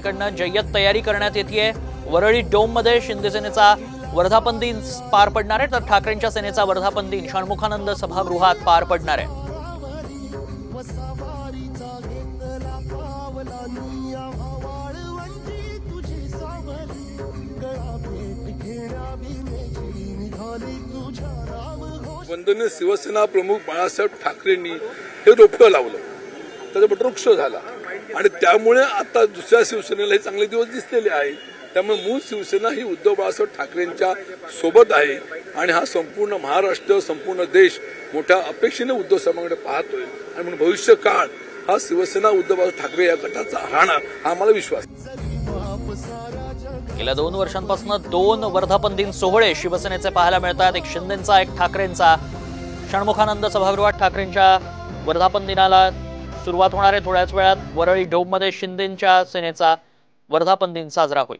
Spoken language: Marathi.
शिवसेनेकडनं जय्यत तयारी करण्यात येतेय। वरळी डोम मध्ये शिंदे सेनेचा वर्धापन दिन पार पडणार आहे, तर ठाकरेंच्या सेनेचा वर्धापन दिन षण्मुखानंद सभागृहात पार पडणार आहे। वंदनीय शिवसेना प्रमुख बाळासाहेब ठाकरेंनी हे रोपटं लावलं, त्याचा वृक्ष झाला आणि त्यामुळे आता दुसऱ्या शिवसेनेला हे चांगले दिवस दिसलेले आहेत। त्यामुळे मूळ शिवसेना ही उद्धव बाळासाहेब ठाकरेंच्या सोबत आहे आणि हा संपूर्ण महाराष्ट्र, संपूर्ण देश मोठ्या अपेक्षेने उद्धव साहेबांकडे पाहतोय आणि म्हणून भविष्य काळ हा शिवसेना उद्धव बाळासाहेब ठाकरे या गटाचा राहणार हा आम्हाला विश्वास आहे। गेल्या 2 वर्षांपासून 2 वर्धापन दिन सोहळे शिवसेनेचे पाहायला मिळतात, एक शिंदेचा एक ठाकरेंचा। षण्मुखानंद सभागृहात ठाकरेंच्या वर्धापन दिनाला सुरुवात होणार आहे। थोड्याच वेळात वरळी डोम मध्ये शिंदेच्या सेनेचा वर्धापन दिन साजरा होईल।